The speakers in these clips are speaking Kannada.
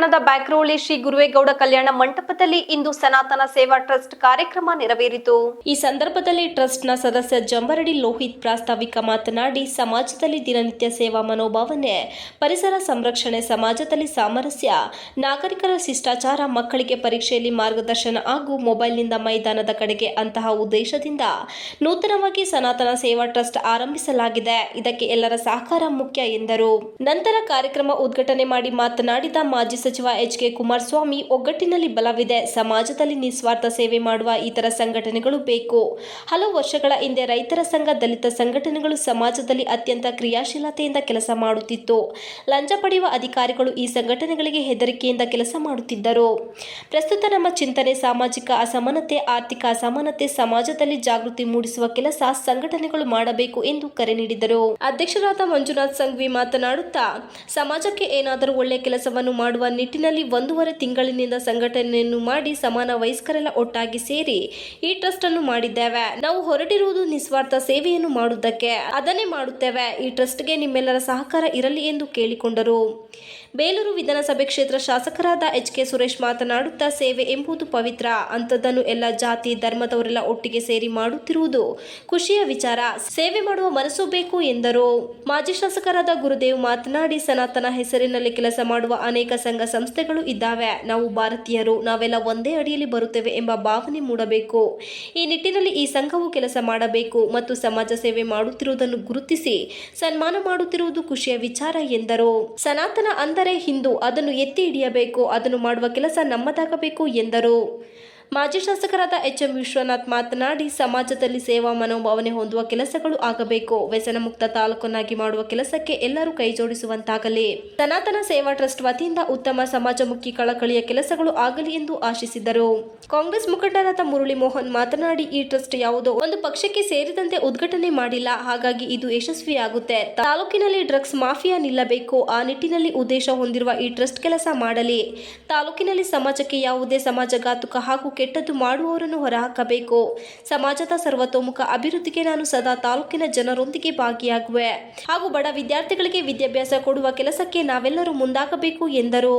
ಪಟ್ಟಣದ ಬ್ಯಾಕ್ರೋಳಿ ಶ್ರೀ ಗುರುವೇಗೌಡ ಕಲ್ಯಾಣ ಮಂಟಪದಲ್ಲಿ ಇಂದು ಸನಾತನ ಸೇವಾ ಟ್ರಸ್ಟ್ ಕಾರ್ಯಕ್ರಮ ನೆರವೇರಿತು. ಈ ಸಂದರ್ಭದಲ್ಲಿ ಟ್ರಸ್ಟ್ನ ಸದಸ್ಯ ಜಂಬರಡಿ ಲೋಹಿತ್ ಪ್ರಾಸ್ತಾವಿಕ ಮಾತನಾಡಿ, ಸಮಾಜದಲ್ಲಿ ದಿನನಿತ್ಯ ಸೇವಾ ಮನೋಭಾವನೆ, ಪರಿಸರ ಸಂರಕ್ಷಣೆ, ಸಮಾಜದಲ್ಲಿ ಸಾಮರಸ್ಯ, ನಾಗರಿಕರ ಶಿಷ್ಟಾಚಾರ, ಮಕ್ಕಳಿಗೆ ಪರೀಕ್ಷೆಯಲ್ಲಿ ಮಾರ್ಗದರ್ಶನ ಹಾಗೂ ಮೊಬೈಲ್ನಿಂದ ಮೈದಾನದ ಕಡೆಗೆ ಅಂತಹ ಉದ್ದೇಶದಿಂದ ನೂತನವಾಗಿ ಸನಾತನ ಸೇವಾ ಟ್ರಸ್ಟ್ ಆರಂಭಿಸಲಾಗಿದೆ. ಇದಕ್ಕೆ ಎಲ್ಲರ ಸಹಕಾರ ಮುಖ್ಯ ಎಂದರು. ನಂತರ ಕಾರ್ಯಕ್ರಮ ಉದ್ಘಾಟನೆ ಮಾಡಿ ಮಾತನಾಡಿದ ಮಾಜಿ ಸಚಿವ ಎಚ್.ಕೆ. ಕುಮಾರಸ್ವಾಮಿ, ಒಗ್ಗಟ್ಟಿನಲ್ಲಿ ಬಲವಿದೆ. ಸಮಾಜದಲ್ಲಿ ನಿಸ್ವಾರ್ಥ ಸೇವೆ ಮಾಡುವ ಇತರ ಸಂಘಟನೆಗಳು ಬೇಕು. ಹಲವು ವರ್ಷಗಳ ಹಿಂದೆ ರೈತರ ಸಂಘ, ದಲಿತ ಸಂಘಟನೆಗಳು ಸಮಾಜದಲ್ಲಿ ಅತ್ಯಂತ ಕ್ರಿಯಾಶೀಲತೆಯಿಂದ ಕೆಲಸ ಮಾಡುತ್ತಿತ್ತು. ಲಂಚ ಪಡೆಯುವ ಅಧಿಕಾರಿಗಳು ಈ ಸಂಘಟನೆಗಳಿಗೆ ಹೆದರಿಕೆಯಿಂದ ಕೆಲಸ ಮಾಡುತ್ತಿದ್ದರು. ಪ್ರಸ್ತುತ ನಮ್ಮ ಚಿಂತನೆ ಸಾಮಾಜಿಕ ಅಸಮಾನತೆ, ಆರ್ಥಿಕ ಅಸಮಾನತೆ, ಸಮಾಜದಲ್ಲಿ ಜಾಗೃತಿ ಮೂಡಿಸುವ ಕೆಲಸ ಸಂಘಟನೆಗಳು ಮಾಡಬೇಕು ಎಂದು ಕರೆ ನೀಡಿದರು. ಅಧ್ಯಕ್ಷರಾದ ಮಂಜುನಾಥ್ ಸಂಘವಿ ಮಾತನಾಡುತ್ತಾ, ಸಮಾಜಕ್ಕೆ ಏನಾದರೂ ಒಳ್ಳೆಯ ಕೆಲಸವನ್ನು ಮಾಡುವ ನಿಟ್ಟಿನಲ್ಲಿ 1.5 ತಿಂಗಳಿನಿಂದ ಸಂಘಟನೆಯನ್ನು ಮಾಡಿ ಸಮಾನ ವಯಸ್ಕರೆಲ್ಲ ಒಟ್ಟಾಗಿ ಸೇರಿ ಈ ಟ್ರಸ್ಟ್ ಅನ್ನು ಮಾಡಿದ್ದೇವೆ. ನಾವು ಹೊರಟಿರುವುದು ನಿಸ್ವಾರ್ಥ ಸೇವೆಯನ್ನು ಮಾಡುವುದಕ್ಕೆ. ಅದನ್ನೇ ಮಾಡುತ್ತೇವೆ. ಈ ಟ್ರಸ್ಟ್ಗೆ ನಿಮ್ಮೆಲ್ಲರ ಸಹಕಾರ ಇರಲಿ ಎಂದು ಕೇಳಿಕೊಂಡರು. ಬೇಲೂರು ವಿಧಾನಸಭೆ ಕ್ಷೇತ್ರ ಶಾಸಕರಾದ ಎಚ್.ಕೆ. ಸುರೇಶ್ ಮಾತನಾಡುತ್ತಾ, ಸೇವೆ ಎಂಬುದು ಪವಿತ್ರ. ಅಂಥದ್ದನ್ನು ಎಲ್ಲ ಜಾತಿ ಧರ್ಮದವರೆಲ್ಲ ಒಟ್ಟಿಗೆ ಸೇರಿ ಮಾಡುತ್ತಿರುವುದು ಖುಷಿಯ ವಿಚಾರ. ಸೇವೆ ಮಾಡುವ ಮನಸ್ಸು ಬೇಕು ಎಂದರು. ಮಾಜಿ ಶಾಸಕರಾದ ಗುರುದೇವ್ ಮಾತನಾಡಿ, ಸನಾತನ ಹೆಸರಿನಲ್ಲಿ ಕೆಲಸ ಮಾಡುವ ಅನೇಕ ಸಂಘ ಸಂಸ್ಥೆಗಳು ಇದ್ದಾವೆ. ನಾವು ಭಾರತೀಯರು, ನಾವೆಲ್ಲ ಒಂದೇ ಅಡಿಯಲ್ಲಿ ಬರುತ್ತೇವೆ ಎಂಬ ಭಾವನೆ ಮೂಡಬೇಕು. ಈ ನಿಟ್ಟಿನಲ್ಲಿ ಈ ಸಂಘವು ಕೆಲಸ ಮಾಡಬೇಕು ಮತ್ತು ಸಮಾಜ ಸೇವೆ ಮಾಡುತ್ತಿರುವುದನ್ನು ಗುರುತಿಸಿ ಸನ್ಮಾನ ಮಾಡುತ್ತಿರುವುದು ಖುಷಿಯ ವಿಚಾರ ಎಂದರು. ಸನಾತನ ಅಂದರೆ ಹಿಂದೂ, ಅದನ್ನು ಎತ್ತಿ ಹಿಡಿಯಬೇಕು. ಅದನ್ನು ಮಾಡುವ ಕೆಲಸ ನಮ್ಮದಾಗಬೇಕು ಎಂದರು. ಮಾಜಿ ಶಾಸಕರಾದ ಎಚ್.ಎಂ. ವಿಶ್ವನಾಥ್ ಮಾತನಾಡಿ, ಸಮಾಜದಲ್ಲಿ ಸೇವಾ ಮನೋಭಾವನೆ ಹೊಂದುವ ಕೆಲಸಗಳು ಆಗಬೇಕು. ವ್ಯಸನ ಮುಕ್ತ ತಾಲೂಕನ್ನಾಗಿ ಮಾಡುವ ಕೆಲಸಕ್ಕೆ ಎಲ್ಲರೂ ಕೈ ಜೋಡಿಸುವಂತಾಗಲಿ. ಸನಾತನ ಸೇವಾ ಟ್ರಸ್ಟ್ ವತಿಯಿಂದ ಉತ್ತಮ ಸಮಾಜಮುಖಿ ಕಳಕಳಿಯ ಕೆಲಸಗಳು ಆಗಲಿ ಎಂದು ಆಶಿಸಿದರು. ಕಾಂಗ್ರೆಸ್ ಮುಖಂಡರಾದ ಮುರಳಿ ಮೋಹನ್ ಮಾತನಾಡಿ, ಈ ಟ್ರಸ್ಟ್ ಯಾವುದೋ ಒಂದು ಪಕ್ಷಕ್ಕೆ ಸೇರಿದಂತೆ ಉದ್ಘಾಟನೆ ಮಾಡಿಲ್ಲ. ಹಾಗಾಗಿ ಇದು ಯಶಸ್ವಿಯಾಗುತ್ತೆ. ತಾಲೂಕಿನಲ್ಲಿ ಡ್ರಗ್ಸ್ ಮಾಫಿಯಾ ನಿಲ್ಲಬೇಕು. ಆ ನಿಟ್ಟಿನಲ್ಲಿ ಉದ್ದೇಶ ಹೊಂದಿರುವ ಈ ಟ್ರಸ್ಟ್ ಕೆಲಸ ಮಾಡಲಿ. ತಾಲೂಕಿನಲ್ಲಿ ಸಮಾಜಕ್ಕೆ ಯಾವುದೇ ಸಮಾಜಘಾತುಕ ಹಾಗೂ ಕೆಟ್ಟದ್ದು ಮಾಡುವವರನ್ನು ಹೊರಹಾಕಬೇಕು. ಸಮಾಜದ ಸರ್ವತೋಮುಖ ಅಭಿವೃದ್ಧಿಗೆ ನಾನು ಸದಾ ತಾಲೂಕಿನ ಜನರೊಂದಿಗೆ ಭಾಗಿಯಾಗುವೆ ಹಾಗೂ ಬಡ ವಿದ್ಯಾರ್ಥಿಗಳಿಗೆ ವಿದ್ಯಾಭ್ಯಾಸ ಕೊಡುವ ಕೆಲಸಕ್ಕೆ ನಾವೆಲ್ಲರೂ ಮುಂದಾಗಬೇಕು ಎಂದರು.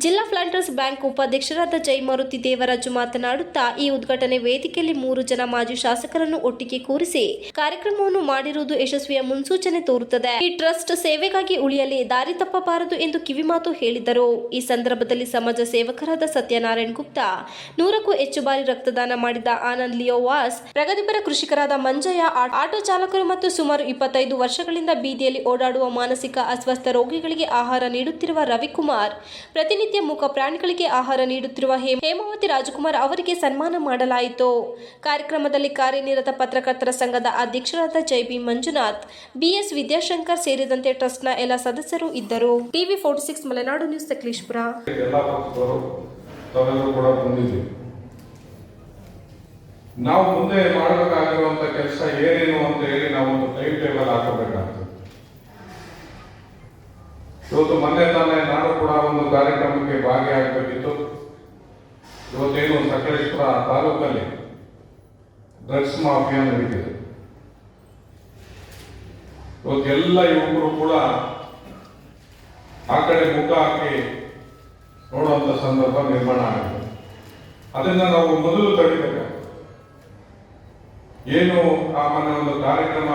ಜಿಲ್ಲಾ ಪ್ಲಾಂಟರ್ಸ್ ಬ್ಯಾಂಕ್ ಉಪಾಧ್ಯಕ್ಷರಾದ ಜಯಮಾರುತಿ ದೇವರಾಜು ಮಾತನಾಡುತ್ತಾ, ಈ ಉದ್ಘಾಟನೆ ವೇದಿಕೆಯಲ್ಲಿ 3 ಜನ ಮಾಜಿ ಶಾಸಕರನ್ನು ಒಟ್ಟಿಗೆ ಕೂರಿಸಿ ಕಾರ್ಯಕ್ರಮವನ್ನು ಮಾಡಿರುವುದು ಯಶಸ್ವಿಯ ಮುನ್ಸೂಚನೆ ತೋರುತ್ತದೆ. ಈ ಟ್ರಸ್ಟ್ ಸೇವೆಗಾಗಿ ಉಳಿಯಲಿ, ದಾರಿ ತಪ್ಪಬಾರದು ಎಂದು ಕಿವಿಮಾತು ಹೇಳಿದರು. ಈ ಸಂದರ್ಭದಲ್ಲಿ ಸಮಾಜ ಸೇವಕರಾದ ಸತ್ಯನಾರಾಯಣ್ ಗುಪ್ತಾ, 100ಕ್ಕೂ ಹೆಚ್ಚು ಬಾರಿ ರಕ್ತದಾನ ಮಾಡಿದ ಆನಂದ್ ಲಿಯೋವಾಸ್, ಪ್ರಗತಿಪರ ಕೃಷಿಕರಾದ ಮಂಜಯ್ಯ, ಆಟೋ ಚಾಲಕರು ಮತ್ತು ಸುಮಾರು 25 ವರ್ಷಗಳಿಂದ ಬೀದಿಯಲ್ಲಿ ಓಡಾಡುವ ಮಾನಸಿಕ ಅಸ್ವಸ್ಥ ರೋಗಿಗಳಿಗೆ ಆಹಾರ ನೀಡುತ್ತಿರುವ ರವಿಕುಮಾರ್, ಪ್ರತಿನಿತ್ಯ ಮೂಕ ಪ್ರಾಣಿಗಳಿಗೆ ಆಹಾರ ನೀಡುತ್ತಿರುವ ಹೇಮಾವತಿ ರಾಜಕುಮಾರ್ ಅವರಿಗೆ ಸನ್ಮಾನ ಮಾಡಲಾಯಿತು. ಕಾರ್ಯಕ್ರಮದಲ್ಲಿ ಕಾರ್ಯನಿರತ ಪತ್ರಕರ್ತರ ಸಂಘದ ಅಧ್ಯಕ್ಷರಾದ ಜೈ.ಬಿ. ಮಂಜುನಾಥ್, ಬಿ.ಎಸ್. ವಿದ್ಯಾಶಂಕರ್ ಸೇರಿದಂತೆ ಟ್ರಸ್ಟ್ನ ಎಲ್ಲ ಸದಸ್ಯರು ಇದ್ದರು. TV 46 Malenadu news, Sakleshpur. ನಾವು ಮುಂದೆ ಮಾಡಬೇಕಾಗಿರುವಂತ ಕೆಲಸ ಏನೇನು ಅಂತ ಹೇಳಿ ನಾವು ಒಂದು ಟೈಮ್ ಟೇಬಲ್ ಹಾಕಬೇಕಾಗ್ತದೆ. ಇವತ್ತು ಮೊನ್ನೆ ತಾನೇ ನಾನು ಕೂಡ ಒಂದು ಕಾರ್ಯಕ್ರಮಕ್ಕೆ ಭಾಗಿಯಾಗಬೇಕಿತ್ತು. ಇವತ್ತೇನು ಸಕಲೇಶಪುರ ತಾಲೂಕಲ್ಲಿ ಡ್ರಗ್ಸ್ ಮಾಫಿಯಾ ನಡೀತಿದೆ. ಇವತ್ತೆಲ್ಲ ಯುವಕರು ಕೂಡ ಆ ಕಡೆ ಮುಖ ಹಾಕಿ ನೋಡುವಂತ ಸಂದರ್ಭ ನಿರ್ಮಾಣ ಆಗಿದೆ. ಅದನ್ನ ನಾವು ಮೊದಲು ತಡಿಬೇಕಾಗ್ತದೆ. ಏನು ಆ ಮೊನ್ನೆ ಒಂದು ಕಾರ್ಯಕ್ರಮ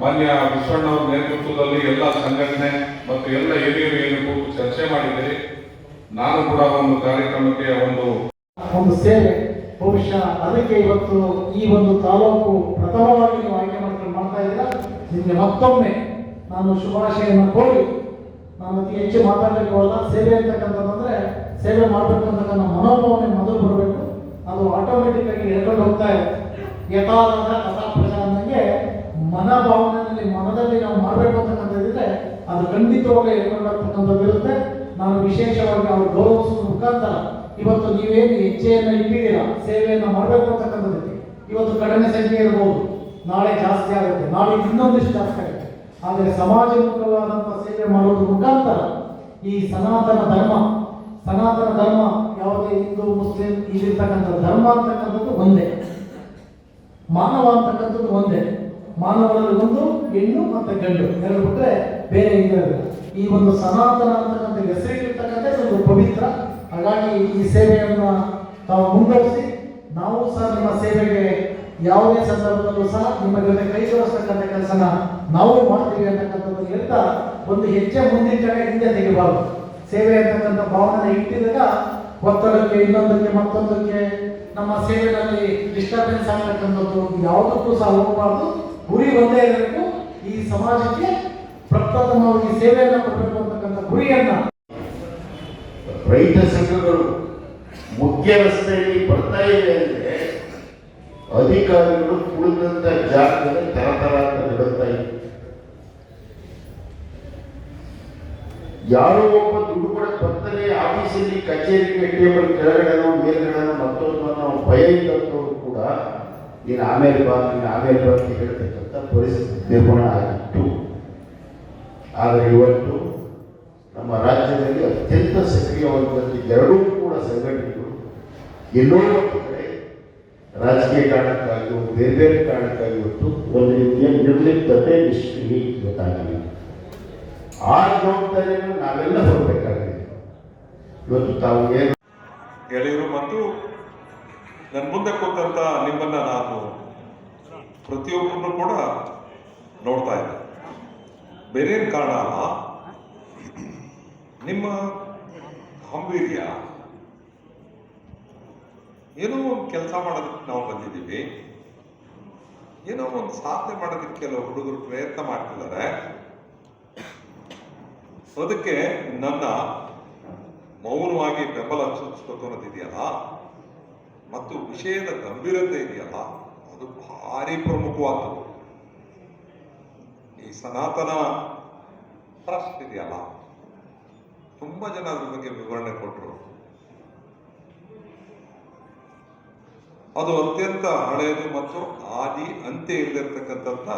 ಮಾನ್ಯ ವಿಶ್ವಣ್ಣವರ ನೇತೃತ್ವದಲ್ಲಿ ಎಲ್ಲ ಸಂಘಟನೆ ಮತ್ತು ಎಲ್ಲ ಹಿರಿಯರು ಏನು ಕೂತು ಚರ್ಚೆ ಮಾಡಿದ್ದೀರಿ. ನಾನು ಕೂಡ ಒಂದು ಕಾರ್ಯಕ್ರಮಕ್ಕೆ ಒಂದು ಸೇವೆ, ಬಹುಶಃ ಅದಕ್ಕೆ ಇವತ್ತು ಈ ಒಂದು ತಾಲೂಕು ಪ್ರಥಮವಾಗಿ ನೀವು ಆಯ್ಕೆ ಮಾಡ್ಕೊಂಡು ಮಾಡ್ತಾ ಇದ್ದೀರಾ. ನಿಮಗೆ ಮತ್ತೊಮ್ಮೆ ನಾನು ಶುಭಾಶಯವನ್ನು ಕೋರಿ, ನಾನು ಅತಿ ಹೆಚ್ಚು ಮಾತಾಡಲಿಕ್ಕೆ ಅಲ್ಲ. ಸೇವೆ ಅಂತಕ್ಕಂಥದ್ದಂದ್ರೆ ಸೇವೆ ಮಾಡಬೇಕಂತಕ್ಕಂಥ ಮನೋಭಾವನೆ ಮೊದಲು ಬರಬೇಕು. ಅದು ಆಟೋಮೆಟಿಕ್ ಆಗಿ ಹೇಳ್ಕೊಂಡು ಹೋಗ್ತಾ ಇದೆ. ಯಥಾರ್ಥ ಕಥಾಪ್ರಜ ಅನ್ನಂಗೆ ಮನೋಭಾವನೆಯಲ್ಲಿ ಮನದಲ್ಲಿ ನಾವು ಮಾಡಬೇಕು ಅಂತಕ್ಕಂಥದ್ದಿದ್ರೆ ಅದು ಖಂಡಿತವಾಗಿ ಹೇಳ್ಕೊಂಡು ಹೋಗ್ತಕ್ಕಂಥದ್ದಿರುತ್ತೆ. ನಾನು ವಿಶೇಷವಾಗಿ ಅವ್ರು ಗೌರವಿಸುವ ಮುಖಾಂತರ ಇವತ್ತು ನೀವೇನು ಹೆಜ್ಜೆಯನ್ನು ಇಟ್ಟಿದ್ದೀರಾ, ಸೇವೆಯನ್ನು ಮಾಡಬೇಕು ಅಂತಕ್ಕಂಥದ್ದಕ್ಕೆ ಇವತ್ತು ಕಡಿಮೆ ಸಂಖ್ಯೆ ಇರ್ಬೋದು, ನಾಳೆ ಜಾಸ್ತಿ ಆಗುತ್ತೆ, ನಾಳೆ ಇನ್ನೊಂದಿಷ್ಟು ಜಾಸ್ತಿ ಆಗುತ್ತೆ. ಆದರೆ ಸಮಾಜಮುಖವಾದಂಥ ಸೇವೆ ಮಾಡೋದ್ರ ಮುಖಾಂತರ ಈ ಸನಾತನ ಧರ್ಮ ಯಾವುದೇ ಹಿಂದೂ ಮುಸ್ಲಿಂ ಇಲ್ಲಿರ್ತಕ್ಕಂಥ ಧರ್ಮ ಅಂತಕ್ಕಂಥದ್ದು ಒಂದೇ, ಮಾನವ ಅಂತಕ್ಕಂಥದ್ದು ಒಂದೇ. ಮಾನವರಲ್ಲಿ ಒಂದು ಹೆಣ್ಣು ಮತ್ತು ಗಂಡು ಎರಡು ಬಿಟ್ಟರೆ ಬೇರೆ ಇಲ್ಲ. ಈ ಒಂದು ಸನಾತನ ಅಂತಕ್ಕಂಥ ಹೆಸರಿಗಿರ್ತಕ್ಕಂಥ ಒಂದು ಪವಿತ್ರ. ಹಾಗಾಗಿ ಈ ಸೇವೆಯನ್ನು ತಾವು ಮುಂದುವರಿಸಿ, ನಾವು ಸಹ ನಿಮ್ಮ ಸೇವೆಗೆ ಯಾವುದೇ ಸಂದರ್ಭದಲ್ಲೂ ಸಹ ನಿಮ್ಮ ಜೊತೆ ಕೈ ಜೋಡಿಸ್ತಕ್ಕಂಥ ಕೆಲಸನ ನಾವು ಮಾಡ್ತೀವಿ ಅಂತಕ್ಕಂಥದ್ದು ಹೇಳ್ತಾ, ಒಂದು ಹೆಜ್ಜೆ ಮುಂದಿನ ಕಡೆ ಹಿಂದೆ ತೆಗಿಬಾರ್ದು. ಸೇವೆ ಅಂತಕ್ಕಂಥ ಭಾವನೆ ಇಟ್ಟಿದಾಗ ಒತ್ತಡಕ್ಕೆ, ಇನ್ನೊಂದಕ್ಕೆ, ಮತ್ತೊಂದಕ್ಕೆ ನಮ್ಮ ಸೇವೆಯಲ್ಲಿ ಡಿಸ್ಟರ್ಬೆನ್ಸ್ ಆಗ್ತಕ್ಕಂಥದ್ದು ಯಾವುದಕ್ಕೂ ಸಹ ಹೋಗಬಾರ್ದು. ಗುರಿ ಒಂದೇ ಇರಬೇಕು, ಈ ಸಮಾಜಕ್ಕೆ ಪ್ರಪ್ರಥಮವಾಗಿ ಸೇವೆಯನ್ನು ಕೊಡಬೇಕು ಅಂತಕ್ಕಂಥ ಗುರಿಯನ್ನ ರೈತ ಸಂಘಗಳು ಮುಖ್ಯ ರಸ್ತೆಯಲ್ಲಿ ಬರ್ತಾ ಇದೆ ಅಂದರೆ ಅಧಿಕಾರಿಗಳು ಕುಳಿತಂತ ಜಾಗದಲ್ಲಿ ತರ ಅಂತ ನಡೆಸ್ತಾ ಇದ್ದಾರೆ. ಯಾರೋ ಒಬ್ಬ ದುಡ್ಡು ಕೊಡಕ್ಕೆ ಬರ್ತಾರೆ ಆಫೀಸಲ್ಲಿ, ಕಚೇರಿಗೆ, ಟೇಬಲ್ ಕೆಳಗಡೆನೋ ಮೇಲ್ಗಡೆನೋ ಮತ್ತೊಂದು ಭಯಂಕರವರು ಕೂಡ ನೀನು ಆಮೇಲೆ ಬಾ ಅಂತ ಹೇಳ್ತಕ್ಕಂಥ ಪರಿಸ್ಥಿತಿ ನಿರ್ಮಾಣ ಆಗಿತ್ತು. ಆದರೆ ಇವತ್ತು ನಮ್ಮ ರಾಜ್ಯದಲ್ಲಿ ಅತ್ಯಂತ ಸಕ್ರಿಯವಾದಂಥ ಎರಡೂ ಕೂಡ ಸಂಘಟನೆಗಳು ಎಲ್ಲೋ ಒಂದು ಕಡೆ ರಾಜಕೀಯ ಕಾರಣಕ್ಕಾಗಿ, ಬೇರೆ ಬೇರೆ ಕಾರಣಕ್ಕಾಗಿ ಇವತ್ತು ಒಂದು ರೀತಿಯ ನಿರ್ಲಿಪ್ತತೆ, ನಿಷ್ಕ್ರಿಯೆ ಇವತ್ತಾಗಿದೆ. ಆ ಜವಾಬ್ದಾರಿಯನ್ನು ನಾವೆಲ್ಲ ಹೊರಬೇಕಾಗಿದೆ. ಇವತ್ತು ತಾವು ಏನು ಗೆಳೆಯರು ಮತ್ತು ನನ್ನ ಮುಂದೆ ಕೂತಂತ ನಿಮ್ಮನ್ನ ನಾನು ಪ್ರತಿಯೊಬ್ಬರನ್ನು ಕೂಡ ನೋಡ್ತಾ ಇದ್ದೆ. ಬೇರೇನು ಕಾರಣ ಅಲ್ಲ, ನಿಮ್ಮ ಗಾಂಭೀರ್ಯ, ಏನೋ ಒಂದು ಕೆಲಸ ಮಾಡೋದಕ್ಕೆ ನಾವು ಬಂದಿದ್ದೀವಿ, ಏನೋ ಒಂದು ಸಾಧನೆ ಮಾಡೋದಕ್ಕೆ ಕೆಲವು ಹುಡುಗರು ಪ್ರಯತ್ನ ಮಾಡ್ತಿದ್ದಾರೆ. ಅದಕ್ಕೆ ನನ್ನ ಮೌನವಾಗಿ ಬೆಂಬಲ ಸೂಚಿಸ್ಬೇಕು ಅನ್ನೋದಿದೆಯಲ್ಲ, ಮತ್ತು ವಿಷಯದ ಗಂಭೀರತೆ ಇದೆಯಲ್ಲ, ಅದು ಭಾರಿ ಪ್ರಮುಖವಾದದ್ದು. ಈ ಸನಾತನ ಟ್ರಸ್ಟ್ ಇದೆಯಲ್ಲ, ತುಂಬಾ ಜನ ಅದ್ರ ಬಗ್ಗೆ ವಿವರಣೆ ಕೊಟ್ಟರು. ಅದು ಅತ್ಯಂತ ಹಳೆಯದು ಮತ್ತು ಆದಿ ಅಂತ್ಯ ಇಲ್ಲದಿರ್ತಕ್ಕಂಥದ್ದ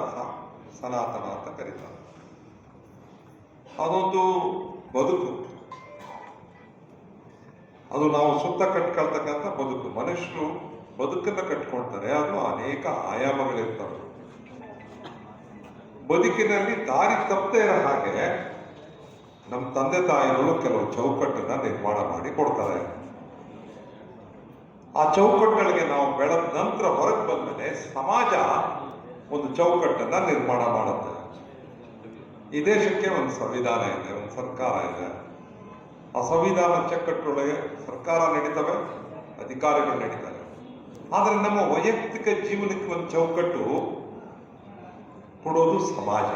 ಸನಾತನ ಅಂತ ಕರೀತಾರೆ. ಅದೊಂದು ಬದುಕು, ಅದು ನಾವು ಸುತ್ತ ಕಟ್ಕೊಳ್ತಕ್ಕಂಥ ಬದುಕು. ಮನುಷ್ಯರು ಬದುಕನ್ನ ಕಟ್ಕೊಳ್ತಾರೆ, ಅದು ಅನೇಕ ಆಯಾಮಗಳಿರ್ತವೆ. ಬದುಕಿನಲ್ಲಿ ದಾರಿ ತಪ್ಪದೇ ಇರೋ ಹಾಗೆ ನಮ್ಮ ತಂದೆ ತಾಯಿಗಳು ಕೆಲವು ಚೌಕಟ್ಟನ್ನ ನಿರ್ಮಾಣ ಮಾಡಿ ಕೊಡ್ತಾರೆ. ಆ ಚೌಕಟ್ಟುಗಳಿಗೆ ನಾವು ಬೆಳೆದ ನಂತರ ಹೊರಗೆ ಬಂದ್ಮೇಲೆ ಸಮಾಜ ಒಂದು ಚೌಕಟ್ಟನ್ನ ನಿರ್ಮಾಣ ಮಾಡುತ್ತೆ. ಈ ದೇಶಕ್ಕೆ ಒಂದು ಸಂವಿಧಾನ ಇದೆ, ಒಂದು ಸರ್ಕಾರ ಇದೆ. ಆ ಸಂವಿಧಾನ ಚೌಕಟ್ಟೊಳಗೆ ಸರ್ಕಾರ ನಡೀತವೆ, ಅಧಿಕಾರಿಗಳು ನಡೀತವೆ. ಆದರೆ ನಮ್ಮ ವೈಯಕ್ತಿಕ ಜೀವನಕ್ಕೆ ಒಂದು ಚೌಕಟ್ಟು ಕೊಡೋದು ಸಮಾಜ.